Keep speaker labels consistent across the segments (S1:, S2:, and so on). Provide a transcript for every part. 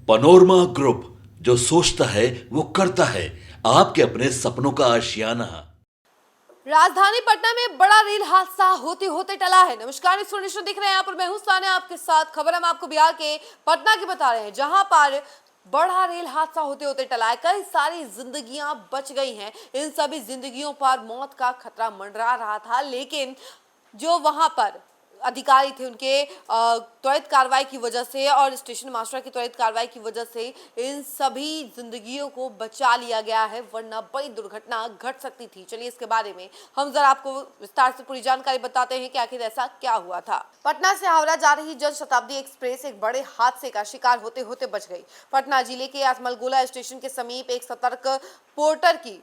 S1: Panorama group, जो सोचता है वो करता है। आपके अपने सपनों का आशियाना।
S2: राजधानी पटना में बड़ा रेल हादसा होते होते टला है। नमस्कार, इस दिख रहे हैं यहाँ पर मैं हूं सानिया आपके साथ। खबर हम आपको बिहार के पटना की बता रहे हैं, जहां पर बड़ा रेल हादसा होते होते टला है। कई सारी जिंदगियां बच गई हैं। इन सभी जिंदगियों पर मौत का खतरा मंडरा रहा था, लेकिन जो वहां पर अधिकारी थे उनके त्वरित कार्रवाई की वजह से और स्टेशन मास्टर की त्वरित कार्रवाई की वजह से इन सभी जिंदगियों को बचा लिया गया है, वरना बड़ी दुर्घटना घट सकती थी। चलिए इसके बारे में हम जरा आपको विस्तार से पूरी जानकारी बताते हैं कि आखिर ऐसा क्या हुआ था। पटना से हावड़ा जा रही जन शताब्दी एक्सप्रेस एक बड़े हादसे का शिकार होते होते बच गई। पटना जिले के आसमलगोला स्टेशन के समीप एक सतर्क पोर्टर की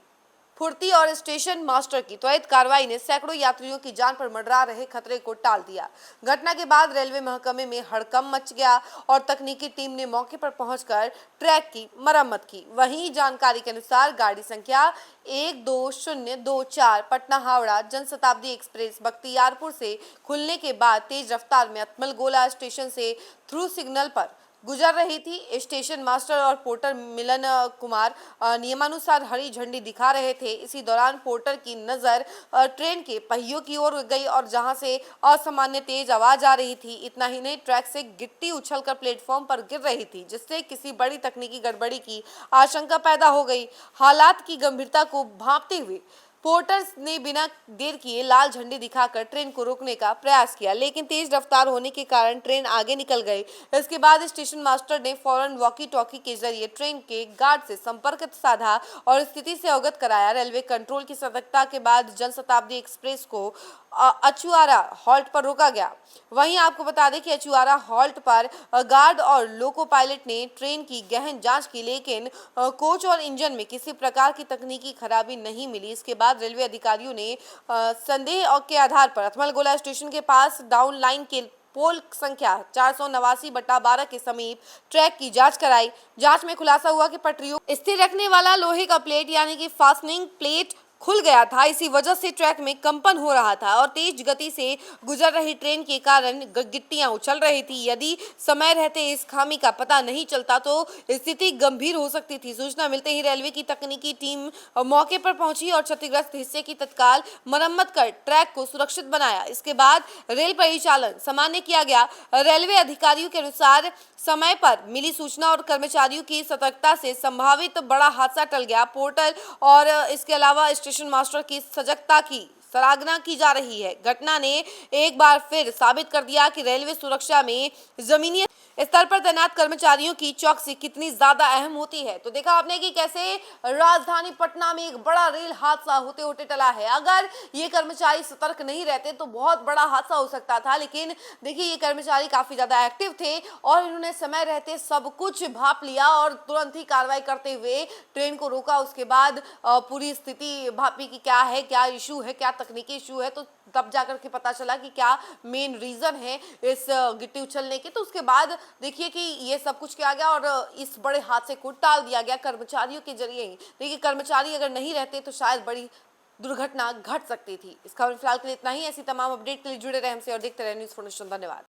S2: फुर्ती और स्टेशन मास्टर की त्वरित कार्रवाई ने सैकड़ों यात्रियों की जान पर मंडरा रहे खतरे को टाल दिया। घटना के बाद रेलवे महकमे में हड़कंप मच गया और तकनीकी टीम ने मौके पर पहुंचकर ट्रैक की मरम्मत की। वहीं जानकारी के अनुसार गाड़ी संख्या 12024 पटना हावड़ा जनशताब्दी एक्सप्रेस बख्तियारपुर से खुलने के बाद तेज रफ्तार में अतमलगोला स्टेशन से थ्रू सिग्नल पर गुजर रही थी। स्टेशन मास्टर और पोर्टर मिलन कुमार नियमानुसार हरी झंडी दिखा रहे थे। इसी दौरान पोर्टर की नजर ट्रेन के पहियों की ओर गई और जहां से असामान्य तेज आवाज आ रही थी। इतना ही नहीं, ट्रैक से गिट्टी उछलकर प्लेटफॉर्म पर गिर रही थी, जिससे किसी बड़ी तकनीकी गड़बड़ी की आशंका पैदा हो गई। हालात की गंभीरता को भांपते हुए पोर्टर्स ने बिना देर किए लाल झंडी दिखाकर ट्रेन को रोकने का प्रयास किया, लेकिन तेज रफ्तार होने के कारण ट्रेन आगे निकल गई। इसके बाद स्टेशन मास्टर ने फौरन वॉकी टॉकी के जरिए ट्रेन के गार्ड से संपर्क साधा और स्थिति से अवगत कराया। रेलवे कंट्रोल की सतर्कता के बाद जनशताब्दी एक्सप्रेस को अचुआरा हॉल्ट पर रोका गया। वहीं आपको बता दें कि अचुआरा हॉल्ट पर गार्ड और लोको पायलट ने ट्रेन की गहन जांच की, लेकिन कोच और इंजन में किसी प्रकार की तकनीकी खराबी नहीं मिली। इसके बाद रेलवे अधिकारियों ने संदेह के आधार पर अतमलगोला स्टेशन के पास डाउन लाइन के पोल संख्या 489/12 के समीप ट्रैक की जांच कराई। जांच में खुलासा हुआ कि पटरियों स्थिर रखने वाला लोहे का प्लेट यानी कि फास्टनिंग प्लेट खुल गया था। इसी वजह से ट्रैक में कंपन हो रहा था और तेज गति से गुजर रही ट्रेन के कारण गिट्टियां उछल रही थी। यदि समय रहते इस खामी का पता नहीं चलता तो स्थिति गंभीर हो सकती थी। सूचना मिलते ही रेलवे की तकनीकी टीम मौके पर पहुंची और क्षतिग्रस्त हिस्से की तत्काल मरम्मत कर ट्रैक को सुरक्षित बनाया। इसके बाद रेल परिचालन सामान्य किया गया। रेलवे अधिकारियों के अनुसार समय पर मिली सूचना और कर्मचारियों की सतर्कता से संभावित बड़ा हादसा टल गया। पोर्टल और इसके अलावा स्टेशन मास्टर की सजगता की सराहना की जा रही है। घटना ने एक बार फिर साबित कर दिया कि रेलवे सुरक्षा में जमीनी स्तर पर तैनात कर्मचारियों की चौकसी कितनी ज्यादा अहम होती है। तो देखा आपने कि कैसे राजधानी पटना में एक बड़ा रेल हादसा होते होते टला है। अगर ये कर्मचारी सतर्क नहीं रहते तो बहुत बड़ा हादसा हो सकता था, लेकिन देखिए ये कर्मचारी काफी ज्यादा एक्टिव थे और इन्होंने समय रहते सब कुछ भाप लिया और तुरंत ही कार्रवाई करते हुए ट्रेन को रोका। उसके बाद पूरी स्थिति भापी की क्या है, क्या इशू है, क्या तकनीकी इशू है, तो तब जाकर के पता चला कि क्या मेन रीजन है इस गिट्टी उछलने की। तो उसके बाद देखिए कि ये सब कुछ किया गया और इस बड़े हादसे को टाल दिया गया कर्मचारियों के जरिए ही। देखिए कर्मचारी अगर नहीं रहते तो शायद बड़ी दुर्घटना घट सकती थी। इस खबर फिलहाल के लिए इतना ही। ऐसी तमाम अपडेट के लिए जुड़े रहे हमसे और देखते रहे न्यूज़ फॉर नेशन। धन्यवाद।